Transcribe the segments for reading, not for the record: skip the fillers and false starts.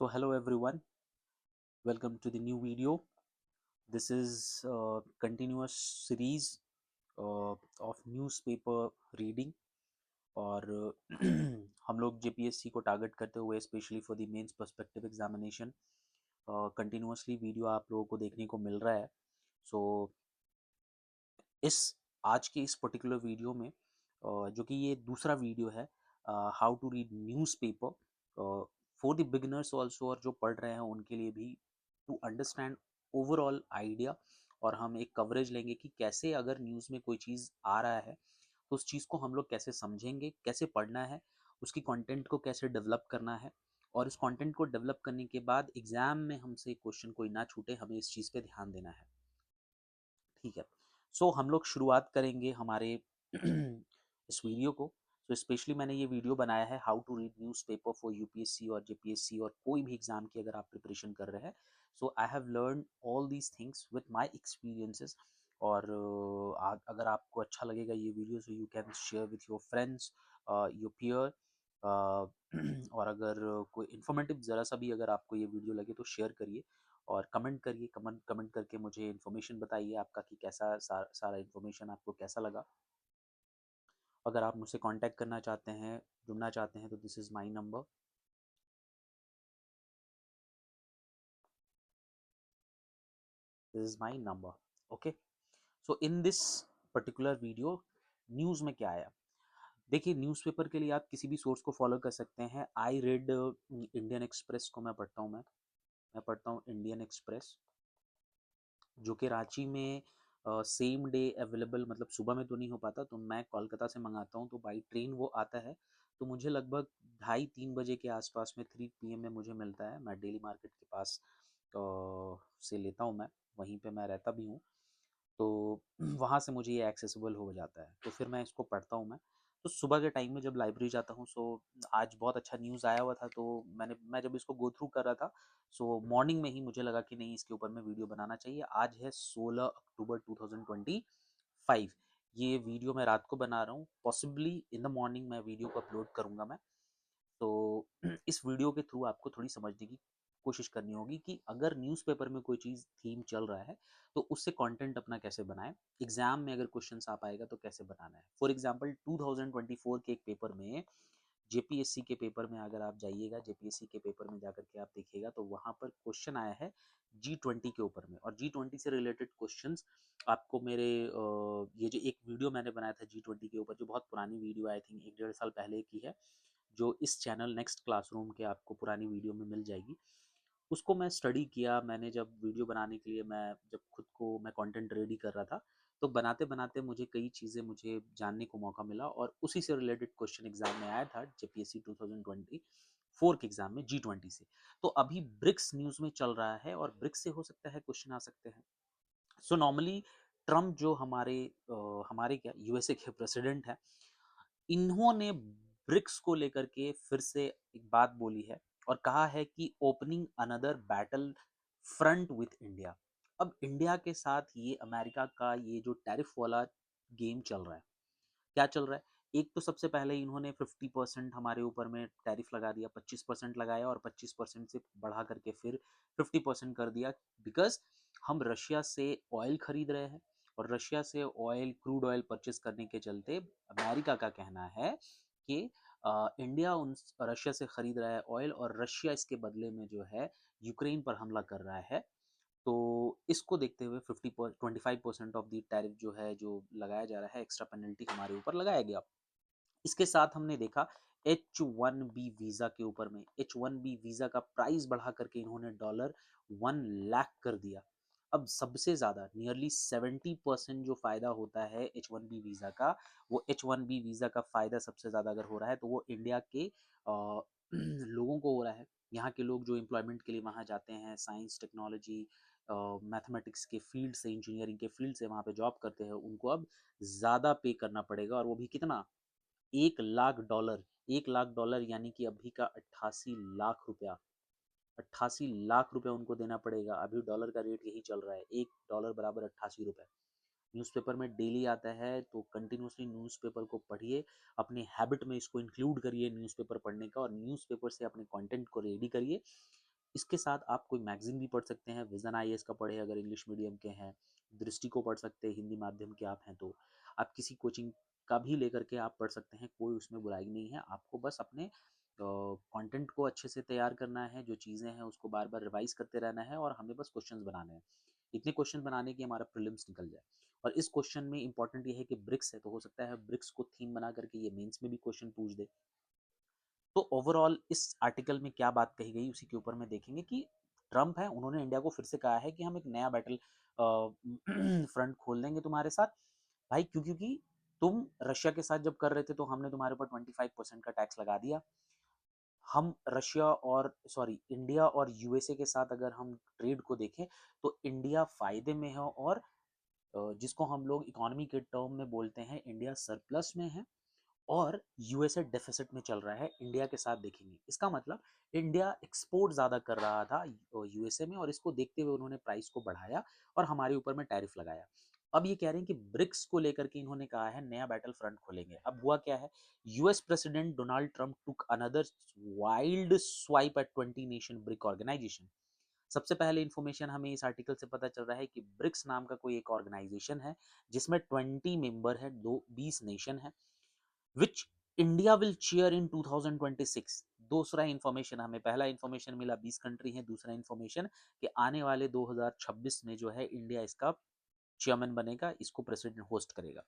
So hello everyone, welcome to the new video. This is a continuous series of newspaper reading और हम लोग JPSC को target करते हुए specially for the men's perspective examination continuously video आप लोगों को देखने को मिल रहा है. सो इस आज के इस पर्टिकुलर वीडियो में जो कि ये दूसरा वीडियो है, how to read newspaper for the beginners also, और जो पढ़ रहे हैं उनके लिए भी, टू अंडरस्टैंड ओवरऑल आइडिया. और हम एक कवरेज लेंगे कि कैसे अगर न्यूज़ में कोई चीज़ आ रहा है तो उस चीज़ को हम लोग कैसे समझेंगे, कैसे पढ़ना है, उसकी कंटेंट को कैसे डेवलप करना है, और इस कंटेंट को डेवलप करने के बाद एग्जाम में हमसे क्वेश्चन कोई ना छूटे, हमें इस चीज़ पे ध्यान देना है. ठीक है. सो हम लोग शुरुआत करेंगे हमारे इस वीडियो को. तो स्पेशली मैंने ये वीडियो बनाया है how to read newspaper for UPSC और जेपीएससी और कोई भी एग्जाम की अगर आप प्रिपरेशन कर रहे हैं. So I have learn all these things with my experiences. और अगर आपको अच्छा लगेगा ये video, so you can share with your friends, your peer. और अगर कोई इन्फॉर्मेटिव ज़रा सा भी अगर आपको ये वीडियो लगे तो शेयर करिए और कमेंट करिए. कमेंट करके मुझे इन्फॉर्मेशन बताइए आपका कि कैसा सारा इन्फॉर्मेशन आपको कैसा लगा. अगर आप मुझसे कांटेक्ट करना चाहते हैं, जुड़ना चाहते हैं, तो this is my number. Okay. So in this particular video, news में क्या आया. देखिए, न्यूज़पेपर के लिए आप किसी भी सोर्स को फॉलो कर सकते हैं. आई रेड इंडियन एक्सप्रेस को मैं पढ़ता हूँ. मैं पढ़ता हूँ इंडियन एक्सप्रेस, जो कि रांची में सेम डे अवेलेबल, मतलब सुबह में तो नहीं हो पाता, तो मैं कोलकाता से मंगाता हूँ, तो बाई ट्रेन वो आता है. तो मुझे लगभग 2:30-3 बजे के आसपास में 3 PM में मुझे मिलता है. मैं डेली मार्केट के पास से लेता हूँ. मैं वहीं पे मैं रहता भी हूँ, तो वहाँ से मुझे ये एक्सेसिबल हो जाता है. तो फिर मैं इसको पढ़ता हूँ. तो सुबह के टाइम में जब लाइब्रेरी जाता हूँ, सो आज बहुत अच्छा न्यूज़ आया हुआ था, तो मैं जब इसको गो थ्रू कर रहा था, सो मॉर्निंग में ही मुझे लगा कि नहीं, इसके ऊपर में वीडियो बनाना चाहिए. आज है 16 अक्टूबर 2025. ये वीडियो मैं रात को बना रहा हूँ. पॉसिबली इन द मॉर्निंग मैं वीडियो को अपलोड करूँगा. मैं तो इस वीडियो के थ्रू आपको थोड़ी समझने की कोशिश करनी होगी कि अगर न्यूज़पेपर में कोई चीज़ थीम चल रहा है तो उससे कंटेंट अपना कैसे बनाएं. एग्जाम में अगर क्वेश्चंस आ पाएगा तो कैसे बनाना है. फॉर एग्जांपल 2024 के एक पेपर में, जेपीएससी के पेपर में अगर आप जाइएगा, जेपीएससी के पेपर में जाकर के आप देखिएगा, तो वहाँ पर क्वेश्चन आया है G20 के ऊपर में. और G20 से रिलेटेड क्वेश्चंस आपको मेरे ये जो एक वीडियो मैंने बनाया था G20 के ऊपर, जो बहुत पुरानी वीडियो, आई थिंक 1-1.5 साल पहले की है, जो इस चैनल नेक्स्ट क्लासरूम के आपको पुरानी वीडियो में मिल जाएगी. उसको मैं स्टडी किया. मैंने जब वीडियो बनाने के लिए, मैं जब खुद को मैं कंटेंट रेडी कर रहा था, तो बनाते बनाते मुझे कई चीज़ें मुझे जानने को मौका मिला, और उसी से रिलेटेड क्वेश्चन एग्जाम में आया था जेपीएससी 2024 के एग्जाम में G20 से. तो अभी ब्रिक्स न्यूज़ में चल रहा है, और ब्रिक्स से हो सकता है क्वेश्चन आ सकते हैं. सो नॉर्मली ट्रम्प जो हमारे क्या यूएसए के प्रेसिडेंट हैं, इन्होंने ब्रिक्स को लेकर के फिर से एक बात बोली है और कहा है कि opening another battle front with India. अब इंडिया के साथ ये अमेरिका का ये जो टैरिफ वाला गेम चल रहा है, क्या चल रहा है. एक तो सबसे पहले इन्होंने 50% हमारे ऊपर में टैरिफ लगा दिया, 25% लगाया, और 25% से बढ़ा करके फिर 50% कर दिया, बिकॉज हम रशिया से ऑयल खरीद रहे हैं. और रशिया से ऑयल, क्रूड ऑयल परचेस करने के चलते अमेरिका का कहना है कि इंडिया उन रशिया से खरीद रहा है ऑयल, और रशिया इसके बदले में जो है यूक्रेन पर हमला कर रहा है. तो इसको देखते हुए 25% ऑफ द टैरिफ जो है, जो लगाया जा रहा है, एक्स्ट्रा पेनल्टी हमारे ऊपर लगाया गया. इसके साथ हमने देखा H1B वीज़ा के ऊपर में, H1B वीज़ा का प्राइस बढ़ा करके इन्होंने $1 लाख कर दिया. अब सबसे ज़्यादा नियरली 70% जो फ़ायदा होता है H1B वीज़ा का, वो H1B वीज़ा का फ़ायदा सबसे ज़्यादा अगर हो रहा है तो वो इंडिया के लोगों को हो रहा है. यहाँ के लोग जो एम्प्लॉयमेंट के लिए वहाँ जाते हैं, साइंस, टेक्नोलॉजी, मैथमेटिक्स के फील्ड से, इंजीनियरिंग के फील्ड से वहाँ पे जॉब करते हैं, उनको अब ज़्यादा पे करना पड़ेगा. और वो भी कितना, $1 लाख. $1 लाख यानी कि अभी का 88 लाख रुपया. 88 लाख रुपया उनको देना पड़ेगा. अभी डॉलर का रेट यही चल रहा है, $1 बराबर 88 रुपये. न्यूज़पेपर में डेली आता है, तो कंटिन्यूसली न्यूज़पेपर को पढ़िए, अपने हैबिट में इसको इंक्लूड करिए न्यूज़पेपर पढ़ने का, और न्यूज़पेपर से अपने कंटेंट को रेडी करिए. इसके साथ आप कोई मैगजीन भी पढ़ सकते हैं, विजन आईएएस का पढ़े अगर इंग्लिश मीडियम के हैं, दृष्टि को पढ़ सकते हैं हिंदी माध्यम के आप हैं तो, आप किसी कोचिंग का भी लेकर के आप पढ़ सकते हैं, कोई उसमें बुराई नहीं है। आपको बस अपने कंटेंट को अच्छे से तैयार करना है, जो चीज़ें हैं उसको बार बार रिवाइज करते रहना है और हमें बस क्वेश्चंस बनाने हैं। इतने क्वेश्चन बनाने की हमारा प्रीलिम्स निकल जाए। और इस क्वेश्चन में इंपॉर्टेंट ये है कि ब्रिक्स है, तो हो सकता है ब्रिक्स को थीम बना करके ये मेंस में भी क्वेश्चन पूछ दे। तो ओवरऑल इस आर्टिकल में क्या बात कही गई उसी के ऊपर में देखेंगे कि ट्रम्प है, उन्होंने इंडिया को फिर से कहा है कि हम एक नया बैटल फ्रंट खोल देंगे तुम्हारे साथ भाई, क्योंकि तुम रशिया के साथ जब कर रहे थे तो हमने तुम्हारे ऊपर 25% का टैक्स लगा दिया। हम रशिया और सॉरी इंडिया और यूएसए के साथ अगर हम ट्रेड को देखें तो इंडिया फायदे में है, और जिसको हम लोग इकोनॉमी के टर्म में बोलते हैं इंडिया सरप्लस में है और यूएसए डेफिसिट में चल रहा है। इंडिया के साथ देखेंगे इसका मतलब इंडिया एक्सपोर्ट ज़्यादा कर रहा था यूएसए में, और इसको देखते हुए उन्होंने प्राइस को बढ़ाया और हमारे ऊपर में टैरिफ लगाया। अब ये कह रहे हैं कि ब्रिक्स को लेकर के इन्होंने कहा है नया बैटल फ्रंट खोलेंगे। अब हुआ क्या है, US president Donald Trump took another wild swipe at 20 nation brick organisation. सबसे पहले इंफॉर्मेशन हमें इस आर्टिकल से पता चल रहा है कि ब्रिक्स नाम का कोई एक ऑर्गेनाइजेशन है जिसमें 20 मेंबर है, 20 नेशन है, which India will chair in 2026। दूसरा इंफॉर्मेशन हमें, पहला इंफॉर्मेशन मिला 20 कंट्री है, दूसरा इंफॉर्मेशन कि आने वाले 2026 में जो है इंडिया इसका चेयरमैन बनेगा, इसको प्रेसिडेंट होस्ट करेगा।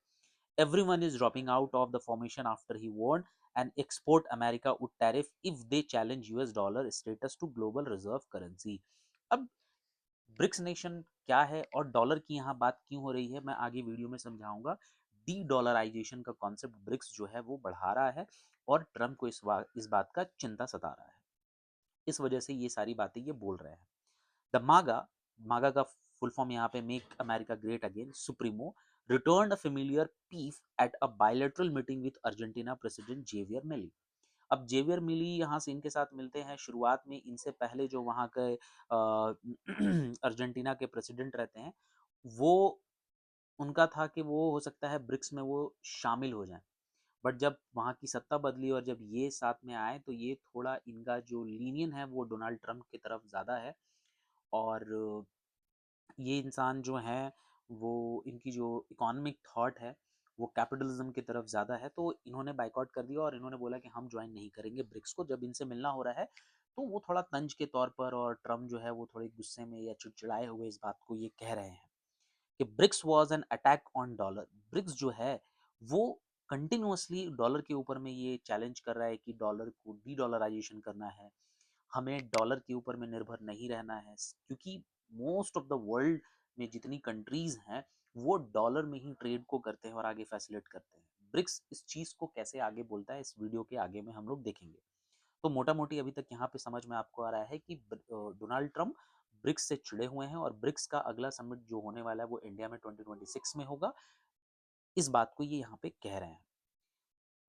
Everyone is dropping out of the formation after he warned and export America would tariff if they challenge US dollar status to global reserve currency। अब ब्रिक्स नेशन क्या है और dollar की यहाँ बात क्यों हो रही है मैं आगे वीडियो में समझाऊंगा। डी डॉलराइजेशन का कॉन्सेप्ट ब्रिक्स जो है वो बढ़ा रहा है और ट्रम्प को इस बात का चिंता सता रहा है, इस वजह से ये सारी बातें ये बोल रहे हैं। द मागा, मागा का फुल फॉर्म यहाँ पे make America great again supremo returned a familiar beef at a bilateral meeting with Argentina president Javier Milei. अब जेवियर मिली यहाँ से इनके साथ मिलते हैं। शुरुआत में इनसे पहले जो वहाँ के अर्जेंटीना के प्रेसिडेंट रहते हैं वो, उनका था कि वो हो सकता है ब्रिक्स में वो शामिल हो जाएं, बट जब वहाँ की सत्ता बदली और जब ये साथ में आए तो ये थोड़ा इनका जो लीनियन है वो डोनाल्ड ट्रंप की तरफ ज़्यादा है। और ये इंसान जो हैं वो, इनकी जो इकोनॉमिक थॉट है वो कैपिटलिज्म की तरफ ज़्यादा है, तो इन्होंने बाइकआउट कर दिया और इन्होंने बोला कि हम ज्वाइन नहीं करेंगे ब्रिक्स को। जब इनसे मिलना हो रहा है तो वो थोड़ा तंज के तौर पर, और ट्रम्प जो है वो थोड़े गुस्से में या चिड़चिड़ाए हुए इस बात को ये कह रहे हैं कि BRICS was an attack on dollar. BRICS जो है वो कंटिन्यूअसली डॉलर के ऊपर में ये चैलेंज कर रहा है कि डॉलर को डी डॉलराइजेशन करना है, हमें डॉलर के ऊपर में निर्भर नहीं रहना है, क्योंकि मोस्ट ऑफ द वर्ल्ड में जितनी कंट्रीज हैं वो डॉलर में ही ट्रेड को करते हैं और आगे फैसिलिटेट करते हैं। ब्रिक्स इस चीज को कैसे आगे बोलता है इस वीडियो के आगे में हम लोग देखेंगे। तो मोटा मोटी अभी तक यहाँ पे समझ में आपको आ रहा है कि डोनाल्ड ट्रंप ब्रिक्स से चिड़े हुए हैं और ब्रिक्स का अगला समिट जो होने वाला है वो इंडिया में 2026 में होगा, इस बात को ये यहाँ पे कह रहे हैं।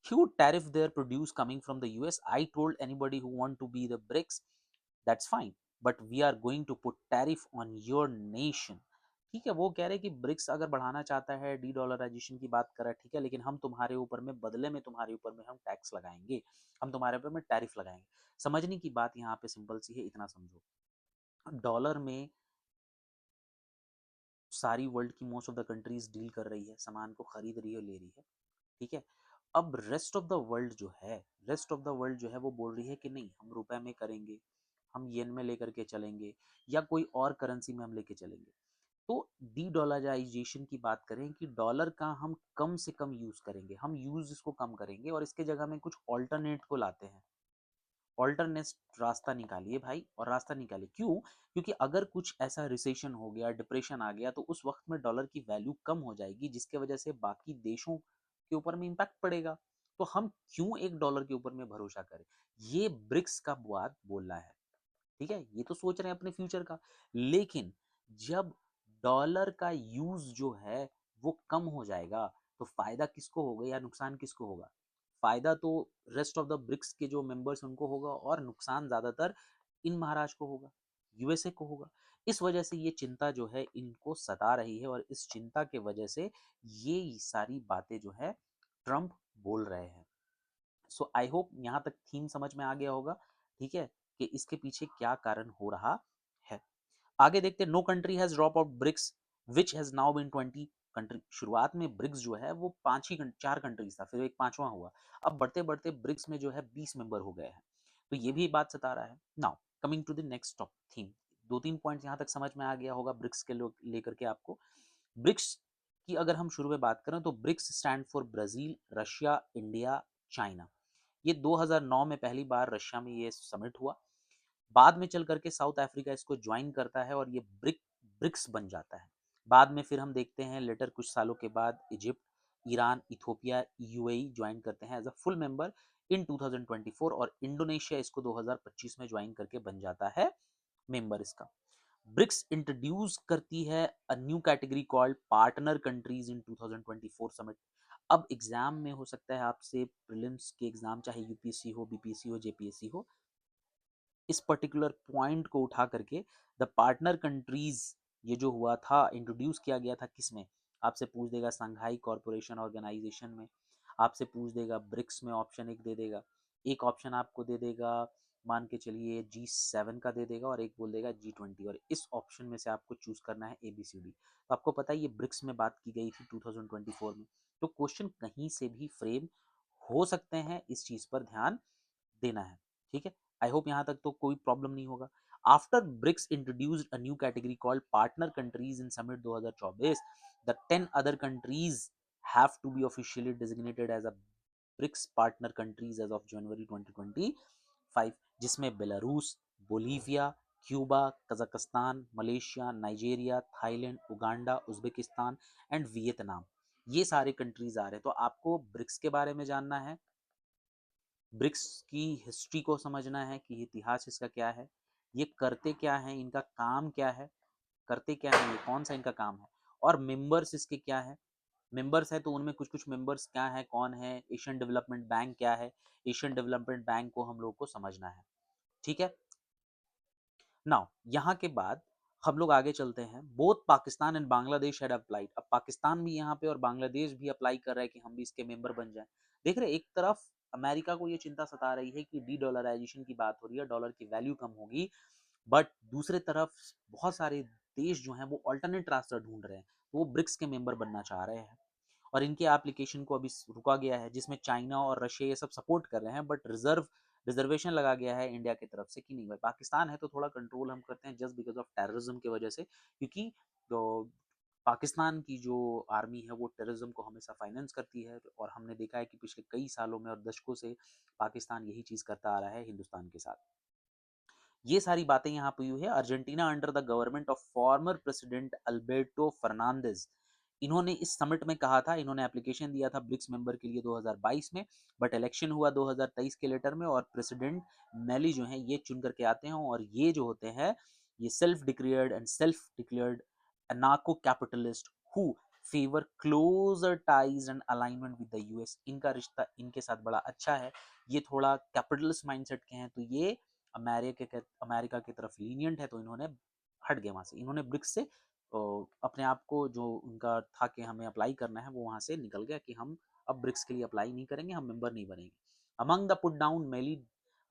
Huge tariff their produce coming from the US. I told anybody who want to be the BRICS, that's fine, but we are going to put tariff on your nation। ठीक है, वो कह रहे हैं कि ब्रिक्स अगर बढ़ाना चाहता है, डी डॉलराइजेशन की बात कर रहा है, ठीक है, लेकिन हम तुम्हारे ऊपर में बदले में तुम्हारे ऊपर में हम टैक्स लगाएंगे, हम तुम्हारे ऊपर में टैरिफ लगाएंगे। समझने की बात यहाँ पे सिंपल सी है, इतना समझो। डॉलर में सारी वर्ल्ड की most of the countries deal कर रही है, सामान को खरीद रही है, ले रही है, ठीक है। अब रेस्ट ऑफ द वर्ल्ड जो है, रेस्ट ऑफ द वर्ल्ड जो है वो बोल रही है कि नहीं हम रुपए में करेंगे, हम येन में लेकर के चलेंगे या कोई और करेंसी में हम लेके चलेंगे। तो डी डॉलराइजेशन की बात करें कि डॉलर का हम कम से कम यूज करेंगे, हम यूज इसको कम करेंगे और इसके जगह में कुछ ऑल्टरनेट को लाते हैं। ऑल्टरनेट रास्ता निकालिए भाई, और रास्ता निकालिए क्यों, क्योंकि अगर कुछ ऐसा रिसेशन हो गया, डिप्रेशन आ गया, तो उस वक्त में डॉलर की वैल्यू कम हो जाएगी जिसके वजह से बाकी देशों के ऊपर में इम्पैक्ट पड़ेगा। तो हम क्यों एक डॉलर के ऊपर में भरोसा करें, ये ब्रिक्स का बात बोल रहा है। ठीक है, ये तो सोच रहे हैं अपने फ्यूचर का, लेकिन जब डॉलर का यूज जो है वो कम हो जाएगा तो फायदा किसको होगा या नुकसान किसको होगा? फायदा तो रेस्ट ऑफ द ब्रिक्स के जो मेंबर्स उनको होगा और नुकसान ज्यादातर इन महाराज को होगा, यूएसए को होगा। इस वजह से ये चिंता जो है इनको सता रही है और इस चिंता के वजह से ये सारी बातें जो है ट्रम्प बोल रहे हैं। सो आई होप यहाँ तक थीम समझ में आ गया होगा। ठीक है, कि इसके पीछे क्या कारण हो रहा है। आगे देखते हैं, no country has drop out BRICS which has now been 20 country. शुरुआत में ब्रिक्स जो है वो 4 कंट्रीज था, फिर एक पांचवा हुआ, अब बढ़ते बढ़ते ब्रिक्स में जो है 20 मेंबर हो गए हैं। तो ये भी बात सता रहा है। Now coming to the next top theme, 2-3 points यहाँ तक समझ में आ गया होगा ब्रिक्स के लेकर के आपको। ब्रिक्स की अगर हम शुरू में बात करें तो BRICS stand for Brazil, Russia, India, China. ये 2009 में पहली बार रशिया में ये समिट हुआ, बाद में चल करके साउथ अफ्रीका इसको ज्वाइन करता है और ये ब्रिक्स बन जाता है। बाद में फिर हम देखते हैं लेटर कुछ सालों के बाद Egypt, Iran, Ethiopia, UAE join करते हैं as a full member in 2024 और इंडोनेशिया इसको 2025 में ज्वाइन करके बन जाता है मेंबर इसका। ब्रिक्स इंट्रोड्यूस करती है अ new category called partner countries इन 2024 समिट। अब एग्जाम में हो सकता है आपसे प्रीलिम्स के एग्जाम, चाहे यूपीएससी हो, बीपीएससी हो, जेपीएससी हो, इस पर्टिकुलर पॉइंट को उठा करके द पार्टनर कंट्रीज ये जो हुआ था, इंट्रोड्यूस किया गया था किसमें, आपसे पूछ देगा संघाई कॉरपोरेशन ऑर्गेनाइजेशन में, आपसे पूछ देगा ब्रिक्स में, ऑप्शन एक दे देगा, एक ऑप्शन आपको दे देगा मान के चलिए G7 का दे देगा और एक बोल देगा G20, और इस ऑप्शन में से आपको चूज करना है ABCD। तो आपको पता है ये ब्रिक्स में बात की गई थी 2024 में, तो क्वेश्चन कहीं से भी फ्रेम हो सकते हैं, इस चीज पर ध्यान देना है। ठीक है, आई होप यहाँ तक तो कोई प्रॉब्लम नहीं होगा। After BRICS introduced a new category called partner countries in summit 2024, the 10 other countries have to be officially designated as a BRICS partner countries as of January 2025, जिसमें Belarus, Bolivia, Cuba, Kazakhstan, Malaysia, Nigeria, Thailand, Uganda, Uzbekistan and Vietnam, ये सारे countries आ रहे हैं। तो आपको BRICS के बारे में जानना है, ब्रिक्स की हिस्ट्री को समझना है कि इतिहास इसका क्या है, ये करते क्या हैं, इनका काम क्या है, करते क्या है, ये कौन सा इनका काम है, और मेंबर्स इसके क्या है। मेंबर्स है तो उनमें कुछ कुछ मेंबर्स क्या है, कौन है, एशियन डेवलपमेंट बैंक क्या है, एशियन डेवलपमेंट बैंक को हम लोग को समझना है। ठीक है, नाउ यहाँ के बाद हम लोग आगे चलते हैं। Both Pakistan and Bangladesh had applied. अब पाकिस्तान भी यहाँ पे और बांग्लादेश भी अप्लाई कर रहा है कि हम भी इसके मेंबर बन जाएं। देख रहे, एक तरफ अमेरिका को ये चिंता सता रही है कि डी डॉलराइजेशन की बात हो रही है, डॉलर की वैल्यू कम होगी, बट दूसरे तरफ बहुत सारे देश जो हैं वो ऑल्टरनेट रास्ता ढूंढ रहे हैं, तो वो ब्रिक्स के मेंबर बनना चाह रहे हैं और इनके एप्लीकेशन को अभी रुका गया है, जिसमें चाइना और रशिया ये सब सपोर्ट कर रहे हैं, बट रिजर्वेशन लगा गया है इंडिया की तरफ से कि नहीं भाई, पाकिस्तान है तो थोड़ा कंट्रोल हम करते हैं जस्ट बिकॉज ऑफ टेररिज्म की वजह से, क्योंकि तो पाकिस्तान की जो आर्मी है वो टेररिज्म को हमेशा फाइनेंस करती है, और हमने देखा है कि पिछले कई सालों में और दशकों से पाकिस्तान यही चीज करता आ रहा है हिंदुस्तान के साथ। ये सारी बातें यहाँ पे हुई है। Argentina under the government of former president Alberto Fernandez, इन्होंने इस समिट में कहा था, इन्होंने एप्लीकेशन दिया था ब्रिक्स मेंबर के लिए 2022 में, बट इलेक्शन हुआ 2023 के लेटर में, और प्रेसिडेंट मेली जो है ये चुन करके आते हैं, और ये जो होते हैं ये self declared anarcho capitalist who favour closer ties and alignment with the US. इनका रिश्ता इनके साथ बड़ा अच्छा है, ये थोड़ा कैपिटलिस्ट माइंडसेट के हैं, तो ये अमेरिका की तरफ लीनियंट है, तो इन्होंने हट गए वहां से, इन्होंने ब्रिक्स से अपने आप को जो उनका था कि हमें अप्लाई करना है वो वहां से निकल गया कि हम अब ब्रिक्स के लिए अप्लाई नहीं करेंगे, हम मेंबर नहीं बनेंगे। Among the put down Milei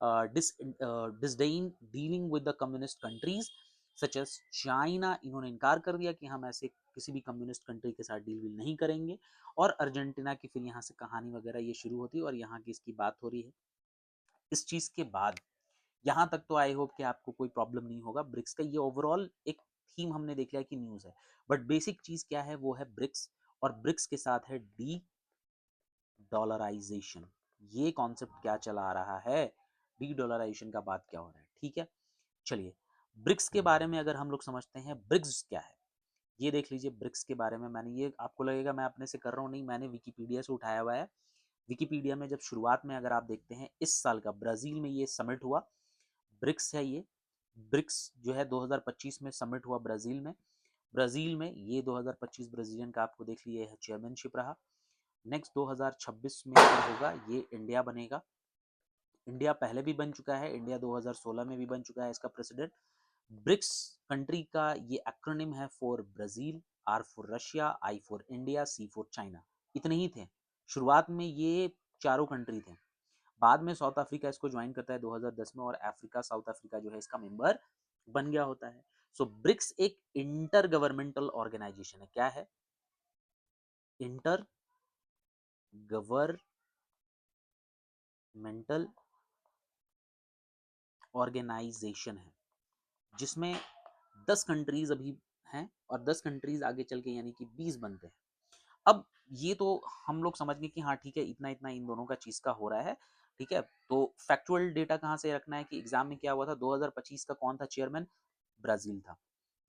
disdain dealing with the communist countries such as China, इन्होंने इनकार कर दिया कि हम ऐसे किसी भी कम्युनिस्ट कंट्री के साथ डील विल नहीं करेंगे, और अर्जेंटीना की फिर यहाँ से कहानी वगैरह ये शुरू होती है और यहाँ की इसकी बात हो रही है। इस चीज के बाद यहाँ तक तो आई होप कि आपको कोई प्रॉब्लम नहीं होगा। ब्रिक्स का ये ओवरऑल एक थीम हमने देख लिया कि न्यूज है, बट बेसिक चीज क्या है वो है ब्रिक्स, और ब्रिक्स के साथ है डी डॉलराइजेशन। ये कॉन्सेप्ट क्या चला आ रहा है, डी डॉलराइजेशन का बात क्या हो रहा है। ठीक है, चलिए ब्रिक्स के बारे में अगर हम लोग समझते हैं ब्रिक्स क्या है, ये देख लीजिए। ब्रिक्स के बारे में मैंने, ये आपको लगेगा मैं अपने से कर रहा हूँ, नहीं, मैंने विकीपीडिया से उठाया हुआ है। विकीपीडिया में जब शुरुआत में अगर आप देखते हैं इस साल का ब्राजील में ये समिट हुआ, ब्रिक्स है ये। ब्रिक्स जो है 2025 में समिट हुआ ब्राजील में। ब्राजील में ये 2025 ब्राजीलियन का आपको देख लिए है चेयरमैनशिप रहा। नेक्स्ट 2026 में जो होगा ये इंडिया बनेगा। इंडिया पहले भी बन चुका है, इंडिया 2016 में भी बन चुका है इसका प्रेसिडेंट। ब्रिक्स कंट्री का ये एक्रोनिम है for Brazil, R for Russia, I for India, C for China. इतने ही थे शुरुआत में, ये चारों कंट्री थे। बाद में साउथ अफ्रीका इसको ज्वाइन करता है 2010 में, और अफ्रीका साउथ अफ्रीका जो है इसका मेंबर बन गया होता है। सो ब्रिक्स एक इंटर गवर्नमेंटल ऑर्गेनाइजेशन है। क्या है? इंटर गवर्नमेंटल ऑर्गेनाइजेशन है, जिसमें 10 कंट्रीज अभी हैं और 10 कंट्रीज आगे चल के यानी कि 20 बनते हैं। अब ये तो हम लोग समझ गए कि हाँ ठीक है, इतना इतना इन दोनों का चीज का हो रहा है। ठीक है, तो फैक्चुअल डेटा कहाँ से रखना है कि एग्जाम में क्या हुआ था, 2025 का कौन था चेयरमैन? ब्राजील था।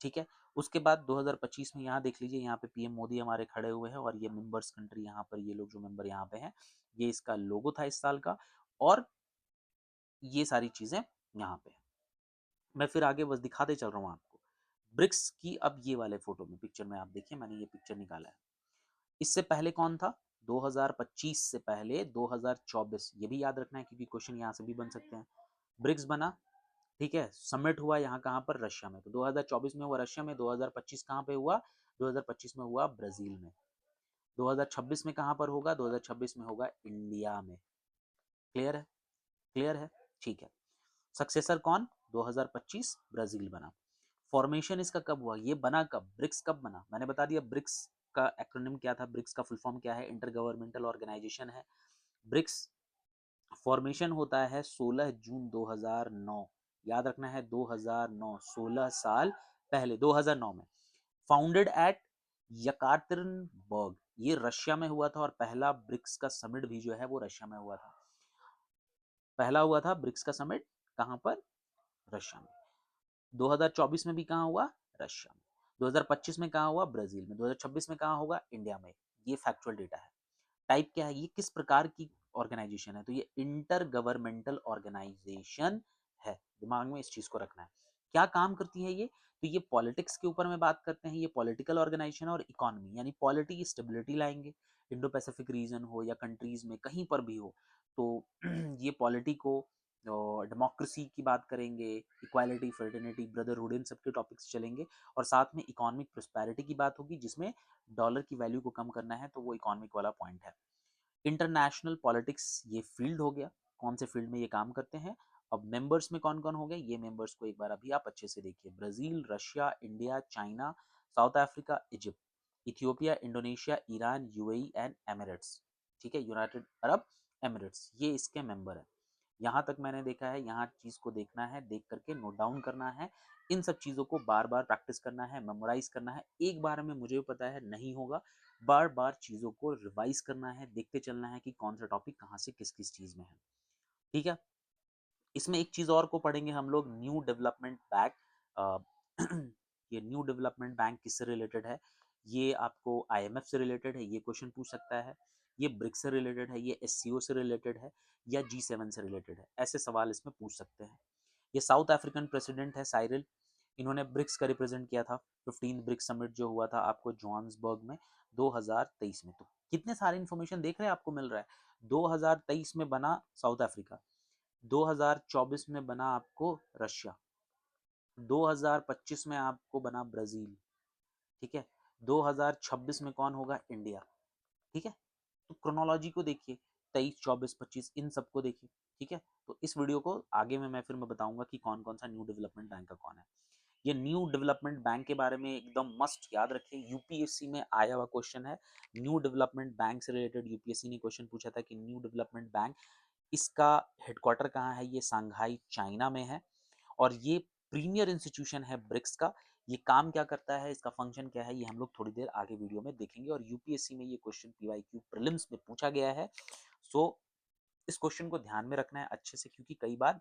ठीक है, उसके बाद 2025 में यहाँ देख लीजिए, यहाँ पे पीएम मोदी हमारे खड़े हुए हैं, और ये मेंबर्स कंट्री यहाँ पर, ये लोग जो मेंबर यहाँ पे हैं, ये इसका लोगो था इस साल का, और ये सारी चीजें यहाँ पे। मैं फिर आगे बस दिखाते चल रहा हूँ आपको ब्रिक्स की। अब ये वाले फोटो में, पिक्चर में आप देखिए, मैंने ये पिक्चर निकाला है। इससे पहले कौन था? 2025 से पहले 2024, ये भी याद रखना है क्योंकि क्वेश्चन यहाँ से भी बन सकते हैं। ब्रिक्स बना, ठीक है, समिट हुआ यहाँ कहाँ पर? रशिया में। तो 2024 में हुआ रशिया में, 2025 कहाँ पे हुआ? 2025 में हुआ ब्राजील में। 2026 में कहाँ पर होगा? 2026 में होगा इंडिया में। क्लियर है? क्लियर है? ठीक है। सक्सेसर कौन? 2025 ब्राजील बना। फॉर्मेशन इसका कब हुआ? ये बना कब? ब्रिक्स कब बना? मैंने बता दिया ब्रिक्स का एक्रोनिम क्या था, ब्रिक्स का फुल फॉर्म क्या है, इंटर गवर्नमेंटल ऑर्गेनाइजेशन है। ब्रिक्स फॉर्मेशन होता है 16 जून 2009। याद रखना है 2009, 16 साल पहले 2009 में। फाउंडेड एट यकार्तनबर्ग, ये रशिया में हुआ था, और पहला ब्रिक्स का समिट भी जो है वो रशिया में हुआ था। पहला हुआ था ब्रिक्स का समिट कहां पर? रशिया में। 2024 में भी कहां हुआ? रशिया में। 2025 में कहां हुआ? ब्राजील में। 2026 में कहां होगा? इंडिया में। ये फैक्चुअल डेटा है। टाइप क्या है, ये किस प्रकार की ऑर्गेनाइजेशन है? तो ये इंटर गवर्नमेंटल ऑर्गेनाइजेशन है। दिमाग में इस चीज को रखना है। क्या काम करती है ये? तो ये पॉलिटिक्स के ऊपर में बात करते हैं। ये पॉलिटिकल ऑर्गेनाइजेशन और इकोनॉमी यानी पॉलिटी स्टेबिलिटी लाएंगे। इंडो पैसिफिक रीजन हो या कंट्रीज में कहीं पर भी हो, तो ये पॉलिटी को, डेमोक्रेसी की बात करेंगे, इक्वालिटी, फ्रेटर्निटी, ब्रदरहुड, इन सब के टॉपिक्स चलेंगे। और साथ में इकोनॉमिक प्रोस्पेरिटी की बात होगी, जिसमें डॉलर की वैल्यू को कम करना है, तो वो इकोनॉमिक वाला पॉइंट है। इंटरनेशनल पॉलिटिक्स ये फील्ड हो गया, कौन से फील्ड में ये काम करते हैं। अब मेंबर्स में कौन कौन हो गए, ये मेंबर्स को एक बार अभी आप अच्छे से देखिए। Brazil, Russia, India, China, south Africa, Egypt, Ethiopia, Indonesia, Iran, UAE and Emirates. ठीक है, यूनाइटेड अरब एमिरेट्स, ये इसके मेंबर है। यहाँ तक मैंने देखा है, यहाँ चीज को देखना है, देख करके नोट डाउन करना है। इन सब चीजों को बार बार प्रैक्टिस करना है, मेमोराइज करना है। एक बार में मुझे भी पता है नहीं होगा, बार बार चीजों को रिवाइज करना है, देखते चलना है कि कौन सा टॉपिक कहाँ से किस किस चीज में है। ठीक है, इसमें एक चीज और को पढ़ेंगे हम लोग, न्यू डेवलपमेंट बैंक। ये न्यू डेवलपमेंट बैंक किससे रिलेटेड है? ये आपको आईएमएफ से रिलेटेड है, ये क्वेश्चन पूछ सकता है। ये ब्रिक्स से रिलेटेड है, ये एससीओ से रिलेटेड है, या G7 से रिलेटेड है, ऐसे सवाल इसमें पूछ सकते हैं। ये साउथ अफ्रीकन प्रेसिडेंट है साइरिल, इन्होंने ब्रिक्स का रिप्रेजेंट किया था। 15 ब्रिक्स समिट जो हुआ था आपको जोहान्सबर्ग में 2023 में। तो कितने सारे इंफॉर्मेशन देख रहे हैं आपको मिल रहा है। 2023 में बना साउथ अफ्रीका, 2024 में बना आपको रशिया, 2025 में आपको बना ब्राजील। ठीक है, 2026 में कौन होगा? इंडिया। ठीक है, तो क्रोनोलॉजी को देखिए, 23, 24, 25 इन सबको देखिए। ठीक है, तो इस वीडियो को आगे में मैं फिर मैं बताऊंगा कि कौन कौन सा न्यू डेवलपमेंट बैंक का कौन है। ये न्यू डेवलपमेंट बैंक के बारे में एकदम मस्ट याद रखिए, यूपीएससी में आया हुआ क्वेश्चन है। न्यू डेवलपमेंट बैंक से रिलेटेड यूपीएससी ने क्वेश्चन पूछा था कि न्यू डेवलपमेंट बैंक, इसका हेडक्वार्टर कहाँ है? ये सांघाई चाइना में है, और ये प्रीमियर इंस्टीट्यूशन है ब्रिक्स का। ये काम क्या करता है, इसका फंक्शन क्या है, ये हम लोग थोड़ी देर आगे वीडियो में देखेंगे। और यूपीएससी में ये क्वेश्चन पीवाईक्यू प्रीलिम्स में पूछा गया है। सो इस क्वेश्चन को ध्यान में रखना है अच्छे से, क्योंकि कई बार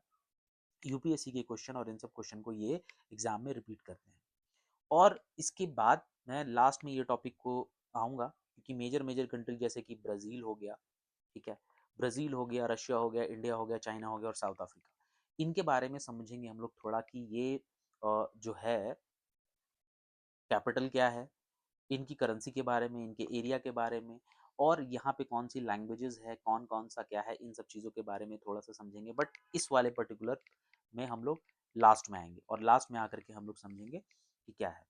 यूपीएससी के क्वेश्चन और इन सब क्वेश्चन को ये एग्जाम में रिपीट करते हैं। और इसके बाद मैं लास्ट में ये टॉपिक को आऊँगा, क्योंकि मेजर मेजर कंट्री जैसे कि ब्राज़ील हो गया, ठीक है, ब्राज़ील हो गया, रशिया हो गया, इंडिया हो गया, चाइना हो गया और साउथ अफ्रीका, इनके बारे में समझेंगे हम लोग थोड़ा कि ये जो है कैपिटल क्या है, इनकी करेंसी के बारे में, इनके एरिया के बारे में, और यहाँ पे कौन सी लैंग्वेजेस है, कौन कौन सा क्या है, इन सब चीज़ों के बारे में थोड़ा सा समझेंगे। बट इस वाले पर्टिकुलर में हम लोग लास्ट में आएंगे, और लास्ट में आकर के हम लोग समझेंगे कि क्या है।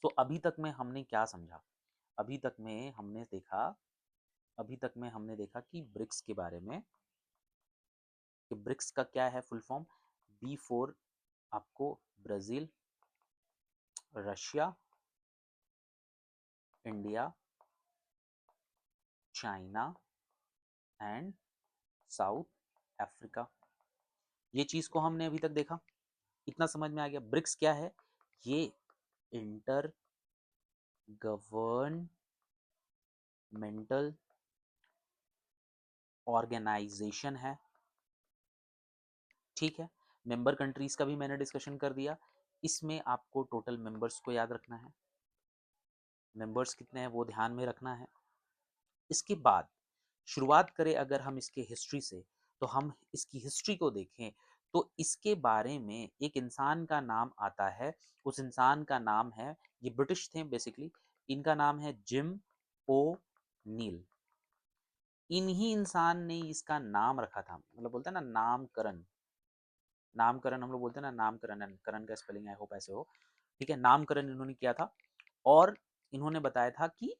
तो अभी तक में हमने क्या समझा? अभी तक में हमने देखा, अभी तक में हमने देखा कि ब्रिक्स के बारे में, कि ब्रिक्स का क्या है फुल फॉर्म। B4 आपको Brazil, Russia, India, China and south Africa. ये चीज को हमने अभी तक देखा, इतना समझ में आ गया। ब्रिक्स क्या है? ये इंटर गवर्नमेंटल ऑर्गेनाइजेशन है, ठीक है। मेंबर कंट्रीज का भी मैंने डिस्कशन कर दिया। इसमें आपको टोटल मेंबर्स को याद रखना है, मेंबर्स कितने हैं वो ध्यान में रखना है। इसके बाद शुरुआत करें अगर हम इसके हिस्ट्री से, तो हम इसकी हिस्ट्री को देखें तो इसके बारे में एक इंसान का नाम आता है। उस इंसान का नाम है, ये ब्रिटिश थे बेसिकली, इनका नाम है जिम ओ नील। इन्हीं इंसान ने इसका नाम रखा था, मतलब बोलते हैं ना नामकरण, नामकरण हम लोग बोलते हैं ना नामकरण, करण का स्पेलिंग आई होप ऐसे हो, ठीक है। नामकरण इन्होंने किया था और इन्होंने बताया था कि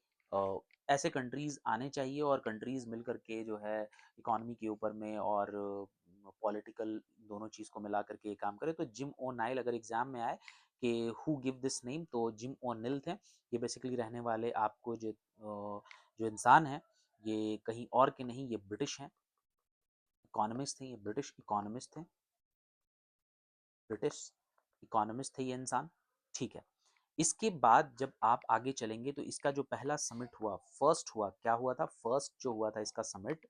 ऐसे कंट्रीज आने चाहिए और कंट्रीज मिल करके जो है इकोनॉमी के ऊपर में और पॉलिटिकल दोनों चीज को मिला करके काम करे। तो जिम ओ नाइल अगर एग्जाम में आए कि हु गिव दिस नेम, तो जिम ओ निल थे। ये बेसिकली रहने वाले आपको जो इंसान है ये कहीं और के नहीं, ये ब्रिटिश हैं, इकोनॉमिस्ट थे, ये ब्रिटिश इकोनॉमिस्ट थे, ब्रिटिश इकोनॉमिस्ट थे ये इंसान, ठीक है। इसके बाद जब आप आगे चलेंगे तो इसका जो पहला समिट हुआ, फर्स्ट हुआ, क्या हुआ था? फर्स्ट जो हुआ था इसका समिट,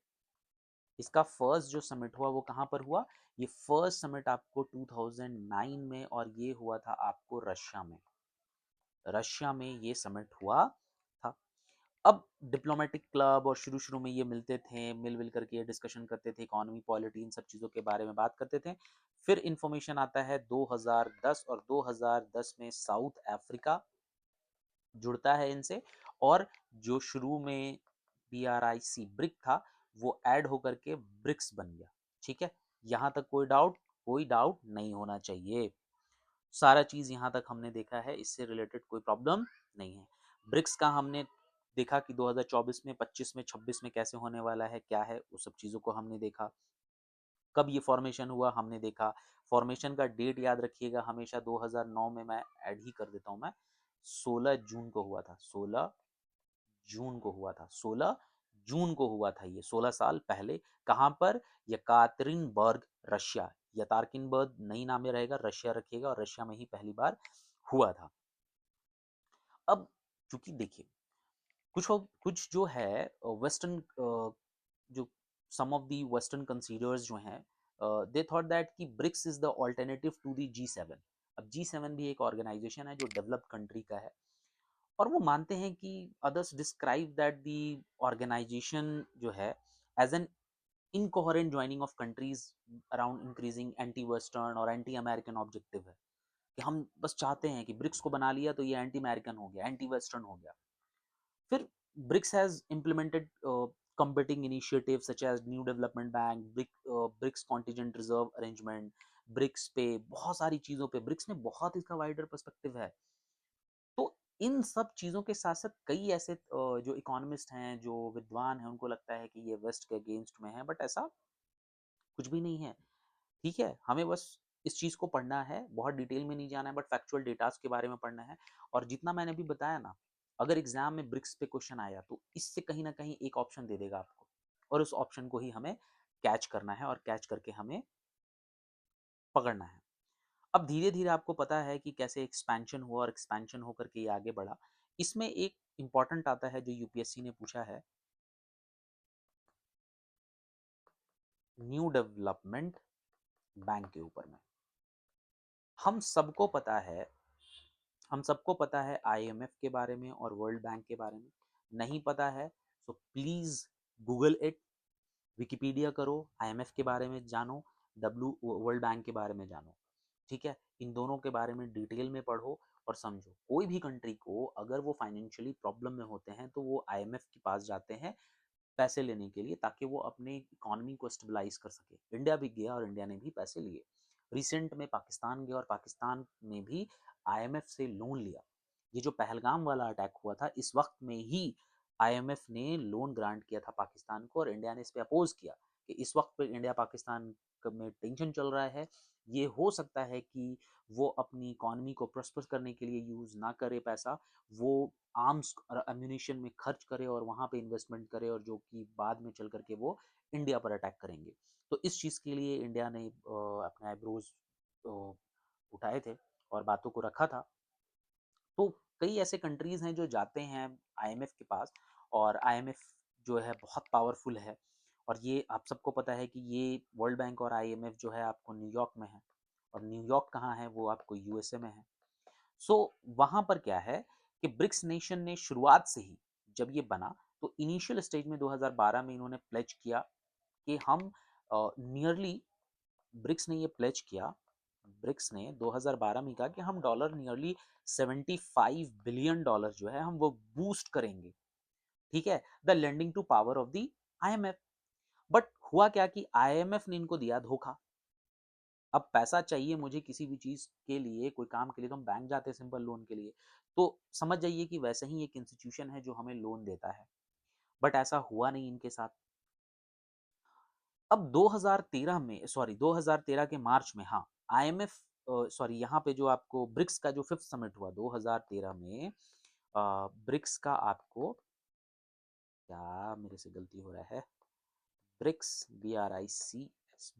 इसका फर्स्ट जो समिट हुआ वो कहां पर हुआ? ये फर्स्ट समिट आपको 2009 में, और ये हुआ था आपको रशिया में, रशिया में ये समिट हुआ था। अब डिप्लोमेटिक क्लब और शुरू शुरू में ये मिलते थे, मिल मिल करके ये डिस्कशन करते थे, इकोनॉमी पॉलिटी इन सब चीज़ों के बारे में बात करते थे। फिर इंफॉर्मेशन आता है 2010, और 2010 में साउथ अफ्रीका जुड़ता है इनसे, और जो शुरू में BRIC ब्रिक था वो ऐड होकर के ब्रिक्स बन गया, ठीक है। यहाँ तक कोई डाउट नहीं होना चाहिए। सारा चीज यहाँ तक हमने देखा है, इससे रिलेटेड कोई प्रॉब्लम नहीं है। ब्रिक्स का हमने देखा कि 2024 में, 25 में, 26 में कैसे होने वाला है, क्या है, वो सब चीज़ों को हमने देखा। कब ये फॉर्मेशन हुआ हमने देखा। फॉर्मेशन का डेट याद रखिएगा हमेशा, 2009 में मैं ऐड ही कर देता हूँ मैं, 16 जून को हुआ था, 16 जून को हुआ था, 16 जून को हुआ था ये, 16 साल पहले। कहाँ पर? यकातेरिनबर्ग, रशिया। यतार्किनबर्ग नई नाम में रहेगा, रशिया रखिएगा, और रशिया में ही पहली बार हुआ था। अब चूंकि देखिए कुछ जो है वेस्टर्न, जो some of the western considers जो हैं, दे थॉट दैट कि BRICS is the alternative to the G7। अब G7 भी एक ऑर्गेनाइजेशन है जो डेवलप्ड कंट्री का है, और वो मानते हैं कि others describe that the organisation जो है as an incoherent joining of countries around increasing anti western और एंटी अमेरिकन ऑब्जेक्टिव है, कि हम बस चाहते हैं कि ब्रिक्स को बना लिया तो ये एंटी अमेरिकन हो गया, एंटी वेस्टर्न हो गया। फिर BRICS has implemented competing initiatives such as new development bank, BRICS contingent reserve arrangement, BRICS पे बहुत सारी चीजों पे ब्रिक्स ने बहुत इसका वाइडर पर्सपेक्टिव है। तो इन सब चीजों के साथ साथ कई ऐसे जो इकोनॉमिस्ट हैं, जो विद्वान हैं, उनको लगता है कि ये वेस्ट के अगेंस्ट में है, बट ऐसा कुछ भी नहीं है, ठीक है। हमें बस इस चीज को पढ़ना है, बहुत डिटेल में नहीं जाना है, बट फैक्चुअल डेटास के बारे में पढ़ना है। और जितना मैंने अभी बताया ना, अगर एग्जाम में ब्रिक्स पे क्वेश्चन आया तो इससे कहीं ना कहीं एक ऑप्शन दे देगा आपको, और उस ऑप्शन को ही हमें कैच करना है, और कैच करके हमें पकड़ना है। अब धीरे धीरे आपको पता है कि कैसे एक्सपेंशन हुआ, और एक्सपेंशन होकर के ये आगे बढ़ा। इसमें एक इंपॉर्टेंट आता है जो यूपीएससी ने पूछा है, न्यू डेवलपमेंट बैंक के ऊपर में। हम सबको पता है, हम सबको पता है IMF के बारे में और वर्ल्ड बैंक के बारे में। नहीं पता है तो प्लीज गूगल इट, विकिपीडिया करो, IMF के बारे में जानो, वर्ल्ड बैंक के बारे में जानो, ठीक है। इन दोनों के बारे में डिटेल में पढ़ो और समझो। कोई भी कंट्री को अगर वो फाइनेंशियली प्रॉब्लम में होते हैं तो वो IMF के पास जाते हैं पैसे लेने के लिए, ताकि वो अपने इकोनॉमी को स्टेबलाइज कर सके। इंडिया भी गया और इंडिया ने भी पैसे लिए। रिसेंट में पाकिस्तान गया और पाकिस्तान ने भी IMF से लोन लिया। ये जो पहलगाम वाला अटैक हुआ था, इस वक्त में ही IMF ने लोन ग्रांट किया था पाकिस्तान को, और इंडिया ने इस पे अपोज किया कि इस वक्त पे इंडिया पाकिस्तान में टेंशन चल रहा है, ये हो सकता है कि वो अपनी इकोनॉमी को प्रॉस्पर करने के लिए यूज़ ना करे पैसा, वो आर्म्स और एम्यूनिशन में खर्च करे और वहाँ पे इन्वेस्टमेंट करे, और जो कि बाद में चल करके वो इंडिया पर अटैक करेंगे। तो इस चीज़ के लिए इंडिया ने अपने आईब्रोज उठाए थे और बातों को रखा था। तो कई ऐसे कंट्रीज़ हैं जो जाते हैं आईएमएफ के पास, और आईएमएफ जो है बहुत पावरफुल है, और ये आप सबको पता है कि ये वर्ल्ड बैंक और आईएमएफ जो है आपको न्यूयॉर्क में है, और न्यूयॉर्क कहाँ है, वो आपको यूएसए में है। सो वहाँ पर क्या है कि ब्रिक्स नेशन ने शुरुआत से ही जब ये बना, तो इनिशियल स्टेज में 2012 में इन्होंने प्लेज किया कि हम नियरली ब्रिक्स ने ये प्लेज किया, ब्रिक्स ने 2012 में कहा कि हम डॉलर नियरली 75 बिलियन डॉलर जो है हम वो बूस्ट करेंगे, ठीक है, the lending to power of the IMF. But हुआ क्या कि आईएमएफ ने इनको दिया धोखा। अब पैसा चाहिए मुझे किसी भी चीज के लिए, कोई काम के लिए, तो हम बैंक जाते हैं सिंपल लोन के लिए। तो समझ जाइए कि वैसे ही एक इंस्टीट्यूशन है जो हमें लोन देता है, बट ऐसा हुआ नहीं इनके साथ। अब 2013 में, सॉरी 2013 के मार्च में, हाँ, आईएमएफ, सॉरी यहाँ पे जो आपको ब्रिक्स का जो 5th समिट हुआ 2013 में, ब्रिक्स का आपको, क्या मेरे से गलती हो रहा है, ब्रिक्स, BRICS,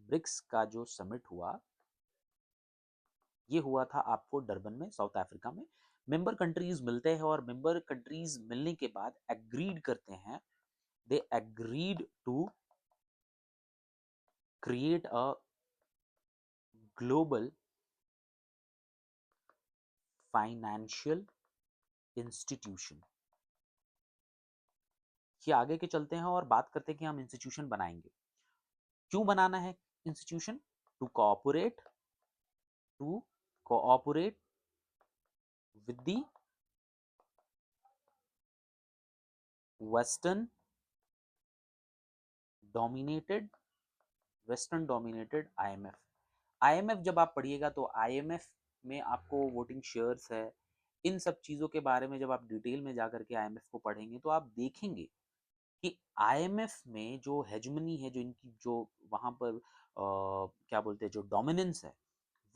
ब्रिक्स का जो समिट हुआ, ये हुआ था आपको डरबन में, साउथ अफ्रीका में। मेंबर कंट्रीज मिलते हैं और मेंबर कंट्रीज मिलने के बाद एग्रीड करते हैं, they agreed to create a global financial institution. ये आगे के चलते हैं और बात करते हैं कि हम इंस्टीट्यूशन बनाएंगे, क्यों बनाना है institution, to cooperate, to cooperate with the western dominated, western dominated IMF. IMF जब आप पढ़िएगा तो आईएमएफ में आपको वोटिंग शेयर्स है, इन सब चीज़ों के बारे में जब आप डिटेल में जाकर के आईएमएफ को पढ़ेंगे तो आप देखेंगे कि आईएमएफ में जो हेजमनी है, जो इनकी जो वहाँ पर क्या बोलते हैं, जो डोमिनेंस है,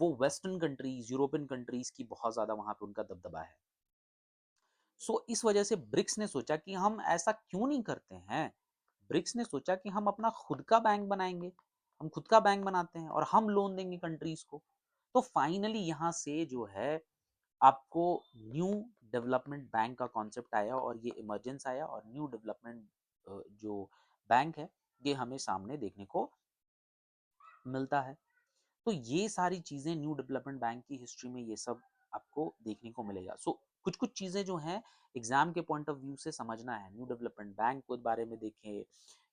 वो वेस्टर्न कंट्रीज, यूरोपियन कंट्रीज की बहुत ज़्यादा वहाँ पे उनका दबदबा है। सो इस वजह से ब्रिक्स ने सोचा कि हम ऐसा क्यों नहीं करते हैं, ब्रिक्स ने सोचा कि हम अपना खुद का बैंक बनाएंगे, हम खुद का बैंक बनाते हैं और हम लोन देंगे कंट्रीज को। तो फाइनली यहाँ से जो है आपको न्यू डेवलपमेंट बैंक का कॉन्सेप्ट आया, और ये इमरजेंस आया, और न्यू डेवलपमेंट जो बैंक है ये हमें सामने देखने को मिलता है। तो ये सारी चीज़ें न्यू डेवलपमेंट बैंक की हिस्ट्री में ये सब आपको देखने को मिलेगा। सो कुछ कुछ चीज़ें जो हैं एग्जाम के पॉइंट ऑफ व्यू से समझना है, न्यू डेवलपमेंट बैंक के बारे में देखें,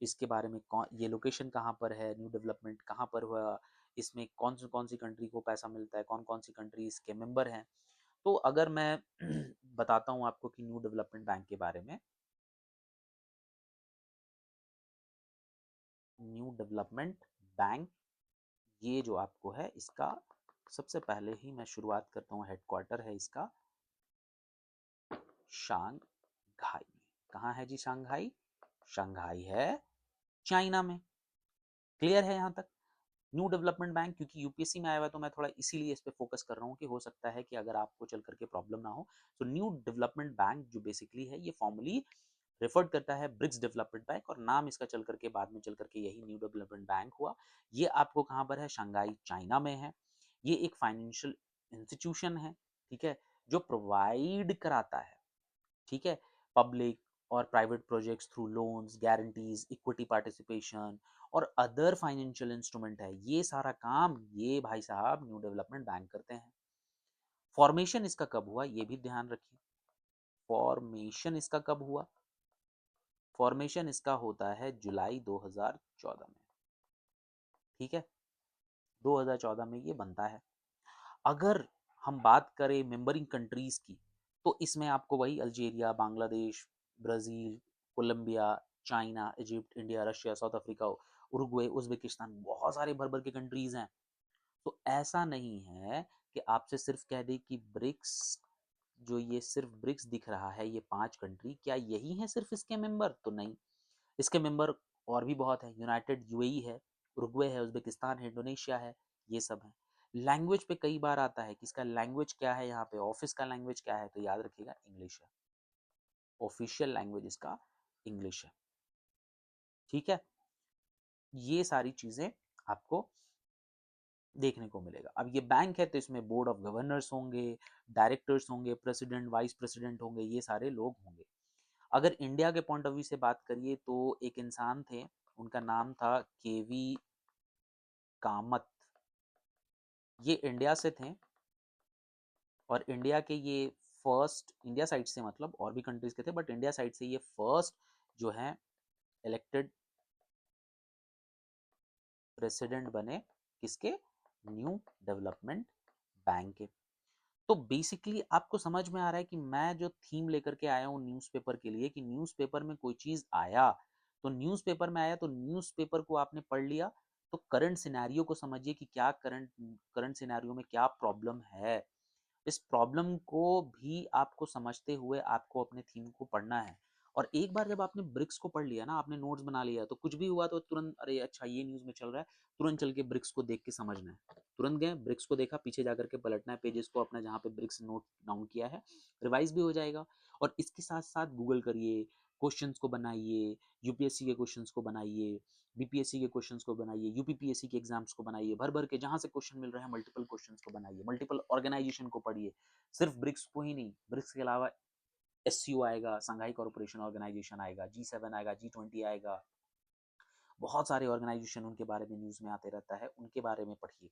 इसके बारे में कौन, ये लोकेशन कहाँ पर है, न्यू डेवलपमेंट कहाँ पर हुआ, इसमें कौन सी कंट्री को पैसा मिलता है, कौन सी कंट्री इसके मेंबर हैं। तो अगर मैं बताता हूँ आपको कि न्यू डेवलपमेंट बैंक के बारे में, न्यू डेवलपमेंट बैंक, ये जो आपको है इसका सबसे पहले ही मैं शुरुआत करता हूँ, हेडक्वार्टर है इसका शांघाई में। कहाँ है जी शांघाई, शांघाई है चाइना में। क्लियर है यहाँ तक। न्यू डेवलपमेंट बैंक क्योंकि यूपीएससी में आया हुआ है तो मैं थोड़ा इसीलिए इस पे फोकस कर रहा हूँ कि हो सकता है कि अगर आपको चल करके प्रॉब्लम ना हो। तो न्यू डेवलपमेंट बैंक जो बेसिकली है ये फॉर्मली रेफर्ड करता है ब्रिक्स डेवलपमेंट बैंक, और नाम इसका चल करके बाद में चल करके यही न्यू डेवलपमेंट बैंक हुआ। ये आपको कहाँ पर है, शंघाई चाइना में है। ये एक फाइनेंशियल इंस्टीट्यूशन है, ठीक है, जो प्रोवाइड कराता है, ठीक है, पब्लिक और private projects through loans, guarantees, equity participation और अदर फाइनेंशियल इंस्ट्रूमेंट है। ये सारा काम ये भाई साहब न्यू डेवलपमेंट बैंक करते हैं। फॉर्मेशन इसका कब हुआ ये भी ध्यान रखिए, फॉर्मेशन इसका कब हुआ, फॉर्मेशन इसका होता है जुलाई 2014 में, ठीक है, 2014 में ये बनता है। अगर हम बात करें मेंबरिंग कंट्रीज की, तो इसमें आपको वही Algeria, Bangladesh, Brazil, Colombia, China, Egypt, India, Russia, South Africa, Uruguay, Uzbekistan, बहुत सारे भर भर के कंट्रीज हैं। तो ऐसा नहीं है कि आपसे सिर्फ कह दे कि ब्रिक्स, जो ये सिर्फ ब्रिक्स दिख रहा है ये 5 कंट्री, क्या यही है सिर्फ इसके मेंबर, तो नहीं, इसके मेंबर और भी बहुत है। यूनाइटेड यूएई है, उरुग्वे है, उज़्बेकिस्तान है, इंडोनेशिया है, ये सब है। लैंग्वेज पे कई बार आता है कि इसका लैंग्वेज क्या है, यहाँ पे ऑफिस का लैंग्वेज क्या है, तो याद रखिएगा इंग्लिश है, ऑफिशियल लैंग्वेज इसका इंग्लिश है। ठीक है, ये सारी चीजें आपको देखने को मिलेगा। अब ये बैंक है तो इसमें बोर्ड ऑफ गवर्नर्स होंगे, डायरेक्टर्स होंगे, प्रेसिडेंट, वाइस प्रेसिडेंट होंगे, ये सारे लोग होंगे। अगर इंडिया के पॉइंट ऑफ व्यू से बात करिए तो एक इंसान थे, उनका नाम था केवी कामत। ये इंडिया से थे और इंडिया के ये फर्स्ट, इंडिया साइड से मतलब और भी कंट्रीज के थे बट इंडिया साइड से ये फर्स्ट जो है इलेक्टेड प्रेसिडेंट बने, किसके, न्यू डेवलपमेंट बैंक के। तो बेसिकली आपको समझ में आ रहा है कि मैं जो थीम लेकर के आया हूँ न्यूज़पेपर के लिए, कि न्यूज़पेपर में कोई चीज़ आया तो न्यूज़पेपर में आया तो न्यूज़पेपर को आपने पढ़ लिया, तो करंट सिनेरियो को समझिए कि क्या करंट करंट सिनेरियो में क्या प्रॉब्लम है। इस प्रॉब्लम को भी आपको समझते हुए आपको अपने थीम को पढ़ना है। और एक बार जब आपने ब्रिक्स को पढ़ लिया ना, आपने नोट्स बना लिया, तो कुछ भी हुआ तो तुरंत अरे अच्छा ये न्यूज़ में चल रहा है, तुरंत चल के ब्रिक्स को देख के समझना है। तुरंत गए ब्रिक्स को देखा, पीछे जाकर के पलटना है पेजेस को अपना जहाँ पे ब्रिक्स नोट डाउन किया है, रिवाइज भी हो जाएगा। और इसके साथ साथ गूगल करिए, क्वेश्चंस को बनाइए, यूपीएससी के क्वेश्चंस को बनाइए, बीपीएससी के क्वेश्चंस को बनाइए, यूपीपीएससी के एग्जाम्स को बनाइए, भर भर के जहाँ से क्वेश्चन मिल रहे हैं मल्टीपल क्वेश्चंस को बनाइए, मल्टीपल ऑर्गेनाइजेशन को पढ़िए, सिर्फ ब्रिक्स को ही नहीं, ब्रिक्स के अलावा एससीओ आएगा, संघाई कॉर्पोरेशन ऑर्गेनाइजेशन आएगा, G7 आएगा, G20 आएगा, बहुत सारे ऑर्गेनाइजेशन उनके बारे में न्यूज़ में आते रहता है, उनके बारे में पढ़िए।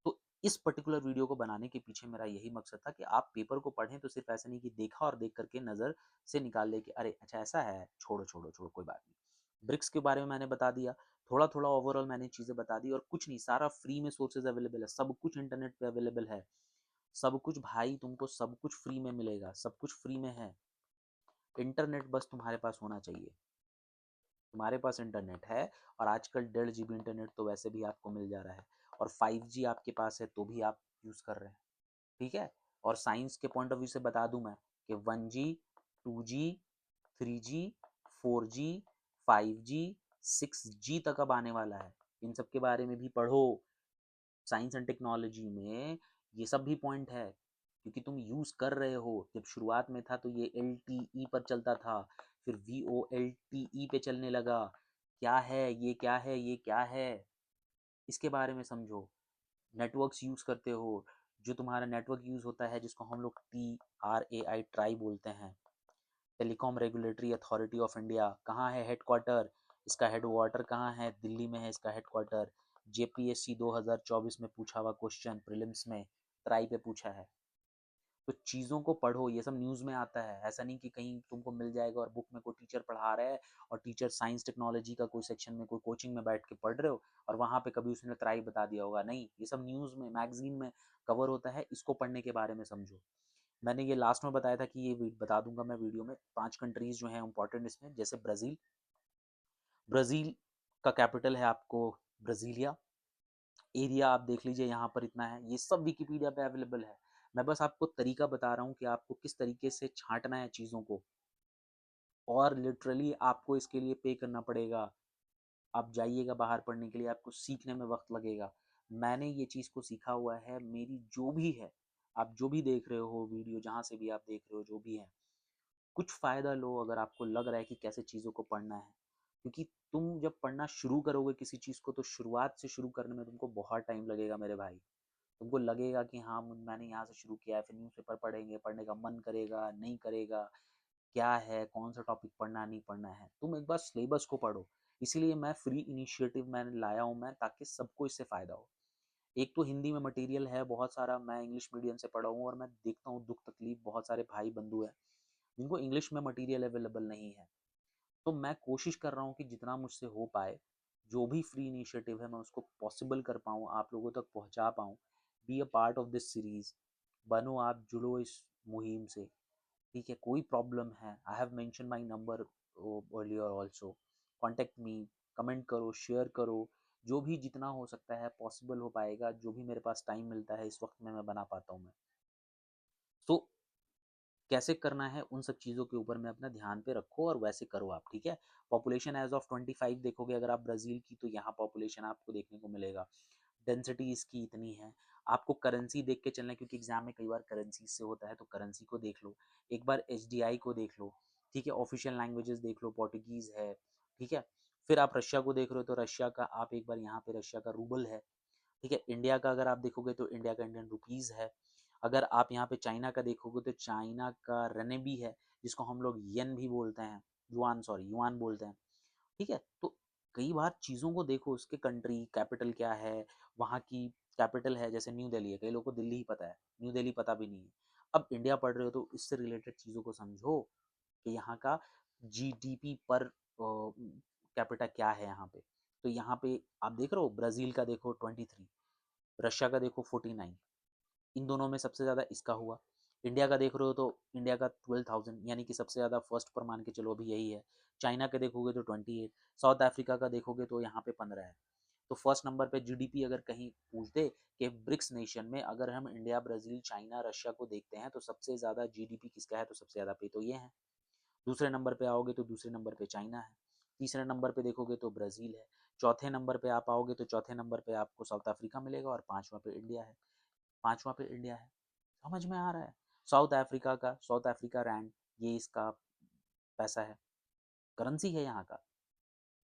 तो इस पर्टिकुलर वीडियो को बनाने के पीछे मेरा यही मकसद था कि आप पेपर को पढ़ें तो सिर्फ ऐसा नहीं कि देखा और देख करके नज़र से निकाल ले कि अरे अच्छा ऐसा है, छोड़ो छोड़ो छोड़ो कोई बात नहीं। ब्रिक्स के बारे में मैंने बता दिया, थोड़ा थोड़ा ओवरऑल मैंने चीज़ें बता दी, और कुछ नहीं, सारा फ्री में सोर्सेज अवेलेबल है, सब कुछ इंटरनेट पे अवेलेबल है, सब कुछ भाई, तुमको सब कुछ फ्री में मिलेगा, सब कुछ फ्री में है। इंटरनेट बस तुम्हारे पास होना चाहिए, तुम्हारे पास इंटरनेट है, और आजकल 1.5 GB इंटरनेट तो वैसे भी आपको मिल जा रहा है, और 5G आपके पास है तो भी आप यूज़ कर रहे हैं। ठीक है, और साइंस के पॉइंट ऑफ व्यू से बता दूं मैं कि 1G, 2G, 3G, 4G, 5G, 6G तक अब आने वाला है। इन सब के बारे में भी पढ़ो, साइंस एंड टेक्नोलॉजी में ये सब भी पॉइंट है, क्योंकि तुम यूज कर रहे हो। जब शुरुआत में था तो ये LTE पर चलता था, फिर VoLTE पे चलने लगा। क्या है ये, क्या है ये, क्या है, इसके बारे में समझो। नेटवर्क्स यूज करते हो, जो तुम्हारा नेटवर्क यूज होता है जिसको हम लोग TRAI ट्राई बोलते हैं, telecom regulatory authority of India, कहाँ है हेडक्वार्टर, इसका हेडक्वार्टर कहाँ है, दिल्ली में है इसका हेडक्वार्टर। JPSC 2024 में पूछा हुआ क्वेश्चन प्रीलिम्स में, ट्राई पे पूछा है। तो चीज़ों को पढ़ो, ये सब न्यूज़ में आता है, ऐसा नहीं कि कहीं तुमको मिल जाएगा और बुक में कोई टीचर पढ़ा रहा है और टीचर साइंस टेक्नोलॉजी का कोई सेक्शन में कोई कोचिंग में बैठ के पढ़ रहे हो और वहाँ पे कभी उसने ट्राई बता दिया होगा, नहीं, ये सब न्यूज़ में, मैगजीन में कवर होता है, इसको पढ़ने के बारे में समझो। मैंने ये लास्ट में बताया था कि ये बता दूंगा मैं वीडियो में 5 कंट्रीज जो हैं इंपॉर्टेंट इसमें, जैसे ब्राज़ील, ब्राज़ील का कैपिटल है आपको ब्राज़ीलिया, एरिया आप देख लीजिए यहाँ पर इतना है, ये सब विकिपीडिया पे अवेलेबल है। मैं बस आपको तरीका बता रहा हूँ कि आपको किस तरीके से छांटना है चीज़ों को, और लिटरली आपको इसके लिए पे करना पड़ेगा। आप जाइएगा बाहर पढ़ने के लिए, आपको सीखने में वक्त लगेगा। मैंने ये चीज़ को सीखा हुआ है, मेरी जो भी है, आप जो भी देख रहे हो वीडियो, जहाँ से भी आप देख रहे हो, जो भी है, कुछ फ़ायदा लो अगर आपको लग रहा है कि कैसे चीज़ों को पढ़ना है। क्योंकि तुम जब पढ़ना शुरू करोगे किसी चीज़ को, तो शुरुआत से शुरू करने में तुमको बहुत टाइम लगेगा मेरे भाई। तुमको लगेगा कि हाँ मैंने यहाँ से शुरू किया है, फिर न्यूज़पेपर पढ़ेंगे, पढ़ने का मन करेगा नहीं करेगा, क्या है, कौन सा टॉपिक पढ़ना नहीं पढ़ना है। तुम एक बार सिलेबस को पढ़ो, इसीलिए मैं फ्री इनिशिएटिव मैंने लाया हूँ मैं, ताकि सबको इससे फ़ायदा हो। एक तो हिंदी में मटेरियल है बहुत सारा, मैं इंग्लिश मीडियम से पढ़ा हूँ और मैं देखता हूँ दुख तकलीफ, बहुत सारे भाई बंधु हैं जिनको इंग्लिश में मटेरियल अवेलेबल नहीं है। तो मैं कोशिश कर रहा हूँ कि जितना मुझसे हो पाए, जो भी फ्री इनिशिएटिव है मैं उसको पॉसिबल कर पाऊँ, आप लोगों तक पहुँचा पाऊँ। Be a part of this series, बनो आप, जुड़ो इस मुहिम से। ठीक है, कोई प्रॉब्लम है, I have mention my number earlier also, contact me, comment करो, शेयर करो, जो भी जितना हो सकता है पॉसिबल हो पाएगा, जो भी मेरे पास टाइम मिलता है इस वक्त में मैं बना पाता हूँ मैं। तो कैसे करना है उन सब चीज़ों के ऊपर में अपना ध्यान पे रखो और वैसे करो आप, ठीक है। पॉपुलेशन एज ऑफ 25 देखोगे अगर आप ब्राज़ील की, तो यहाँ पॉपुलेशन आपको देखने को मिलेगा, डेंसिटी इसकी इतनी है। आपको करेंसी देख के चलना है, क्योंकि एग्जाम में कई बार करेंसी से होता है, तो करेंसी को देख लो, एक बार एचडीआई को देख लो, ठीक है। ऑफिशियल लैंग्वेजेस देख लो, पोर्टुगीज है, ठीक है। फिर आप रशिया को देख रहे हो, तो रशिया का आप एक बार यहाँ पे रशिया का रूबल है, ठीक है। इंडिया का अगर आप देखोगे तो इंडिया का इंडियन रुपीज है। अगर आप यहाँ पे चाइना का देखोगे तो चाइना का रेनेबी है, जिसको हम लोग येन भी बोलते हैं, युआन, सॉरी युआन बोलते हैं, ठीक है। तो कई बार चीज़ों को देखो, उसके कंट्री कैपिटल क्या है, वहाँ की कैपिटल है, जैसे न्यू दिल्ली है, कई लोगों को दिल्ली ही पता है, न्यू दिल्ली पता भी नहीं है। अब इंडिया पढ़ रहे हो तो इससे रिलेटेड चीज़ों को समझो कि यहाँ का जीडीपी पर कैपिटा क्या है यहाँ पे। तो यहाँ पे आप देख रहे हो, ब्राज़ील का देखो 23, रशिया का देखो 49, इन दोनों में सबसे ज़्यादा इसका हुआ। इंडिया का देख रहे हो तो इंडिया का 12,000, यानी कि सबसे ज़्यादा फर्स्ट पर मान के चलो अभी यही है। चाइना के देखोगे तो 28, साउथ अफ्रीका का देखोगे तो यहाँ पे 15 है। तो फर्स्ट नंबर पे जीडीपी अगर कहीं पूछ दे कि ब्रिक्स नेशन में अगर हम इंडिया, ब्राज़ील, चाइना, रशिया को देखते हैं तो सबसे ज़्यादा जीडीपी किसका है, तो सबसे ज़्यादा पे तो ये है। दूसरे नंबर पे आओगे तो दूसरे नंबर पे चाइना है, तीसरे नंबर पे देखोगे तो ब्राज़ील है, चौथे नंबर पे आप आओगे तो चौथे नंबर पे आपको साउथ अफ्रीका मिलेगा, और पांचवा पे इंडिया है, पांचवा पे इंडिया है। समझ में आ रहा है। साउथ अफ्रीका का, साउथ अफ्रीका रैंड, ये इसका पैसा है, करेंसी है यहाँ का,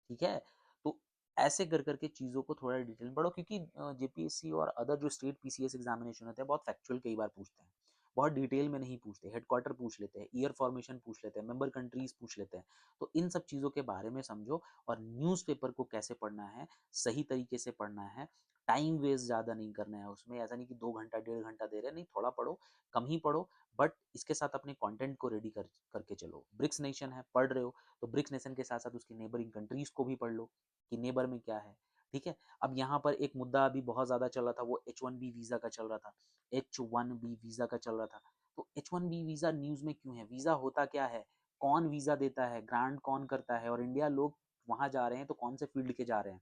ठीक है। तो ऐसे कर करके चीज़ों को थोड़ा डिटेल में पढ़ो, क्योंकि जेपीएससी और अदर जो स्टेट पीसीएस एग्जामिनेशन होते हैं बहुत फैक्चुअल कई बार पूछते हैं, बहुत डिटेल में नहीं पूछते, हेडक्वार्टर पूछ लेते हैं, ईयर फॉर्मेशन पूछ लेते हैं, मेंबर कंट्रीज पूछ लेते हैं। तो इन सब चीज़ों के बारे में समझो, और न्यूज़पेपर को कैसे पढ़ना है, सही तरीके से पढ़ना है, टाइम वेस्ट ज़्यादा नहीं करना है उसमें। ऐसा नहीं कि 2 घंटा 1.5 घंटा दे रहे हैं, नहीं, थोड़ा पढ़ो, कम ही पढ़ो, बट इसके साथ अपने कंटेंट को रेडी करके चलो। ब्रिक्स नेशन है, पढ़ रहे हो तो ब्रिक्स नेशन के साथ साथ उसकी नेबरिंग कंट्रीज को भी पढ़ लो कि नेबर में क्या है, ठीक है। अब यहाँ पर एक मुद्दा अभी बहुत ज़्यादा चल रहा था, वो H1B वीज़ा का चल रहा था, H1B वीज़ा का चल रहा था। तो H1B वीज़ा न्यूज़ में क्यों है, वीज़ा होता क्या है, कौन वीज़ा देता है, ग्रांट कौन करता है, और इंडिया लोग वहाँ जा रहे हैं तो कौन से फील्ड के जा रहे हैं।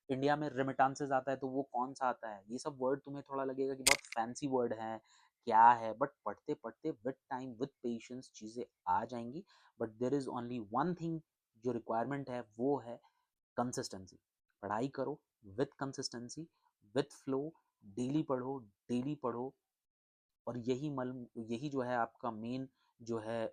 इंडिया में रेमिटांसेस आता है तो वो कौन सा आता है। ये सब वर्ड तुम्हें थोड़ा लगेगा कि बहुत फैंसी वर्ड है, क्या है, बट पढ़ते पढ़ते विद टाइम विद पेशेंस चीज़ें आ जाएंगी। But there is only one thing, जो रिक्वायरमेंट है वो है कंसिस्टेंसी। पढ़ाई करो with consistency, with flow, daily पढ़ो, डेली पढ़ो। और यही जो है आपका मेन जो है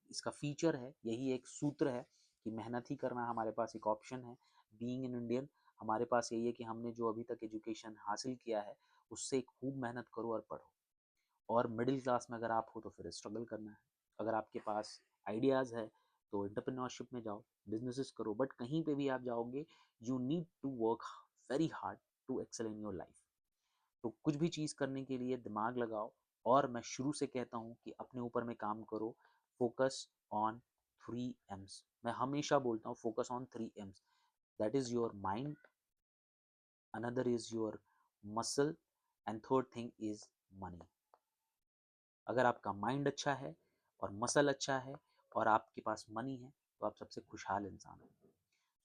इसका फीचर है, यही एक सूत्र है कि मेहनत ही करना हमारे पास एक ऑप्शन है। बीइंग इन इंडियन हमारे पास यही है कि हमने जो अभी तक एजुकेशन हासिल किया है उससे खूब मेहनत करो और पढ़ो। और मिडिल क्लास में अगर आप हो तो फिर स्ट्रगल करना है। अगर आपके पास आइडियाज़ है तो एंटरप्रेन्योरशिप में जाओ, बिजनेसेस करो, बट कहीं पे भी आप जाओगे you need to work very hard to excel in your life. तो कुछ भी चीज़ करने के लिए दिमाग लगाओ, और मैं शुरू से कहता हूँ कि अपने ऊपर में काम करो। फोकस ऑन 3 M's, मैं हमेशा बोलता हूँ focus on 3 M's, that is your mind, another is your muscle, and third thing is money. अगर आपका माइंड अच्छा है और मसल अच्छा है और आपके पास मनी है तो आप सबसे खुशहाल इंसान हो।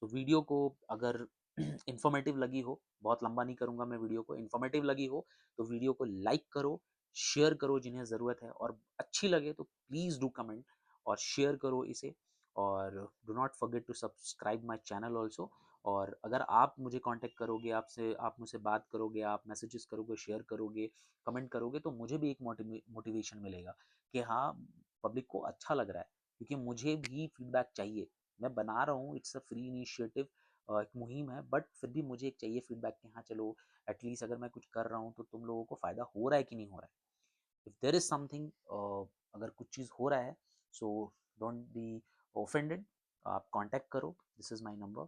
तो वीडियो को अगर इन्फॉर्मेटिव लगी हो, बहुत लंबा नहीं करूँगा मैं वीडियो को, इन्फॉर्मेटिव लगी हो तो वीडियो को लाइक करो, शेयर करो जिन्हें ज़रूरत है, और अच्छी लगे तो प्लीज़ डू कमेंट और शेयर करो इसे। और do not forget to subscribe my channel also. और अगर आप मुझे कांटेक्ट करोगे, आप मुझसे बात करोगे, आप मैसेजेस करोगे, शेयर करोगे, कमेंट करोगे, तो मुझे भी एक मोटिवेशन मिलेगा कि हाँ, पब्लिक को अच्छा लग रहा है, क्योंकि मुझे भी फीडबैक चाहिए। मैं बना रहा हूँ, इट्स अ फ्री इनिशिएटिव, एक मुहिम है, बट फिर भी मुझे एक चाहिए फीडबैक कि हाँ चलो, एटलीस्ट अगर मैं कुछ कर रहा हूँ तो तुम लोगों को फ़ायदा हो रहा है कि नहीं हो रहा है। इफ़ देर इज़ समथिंग, अगर कुछ चीज़ हो रहा है, सो डोंट बी ऑफेंडेड, आप कांटेक्ट करो, दिस इज़ माय नंबर।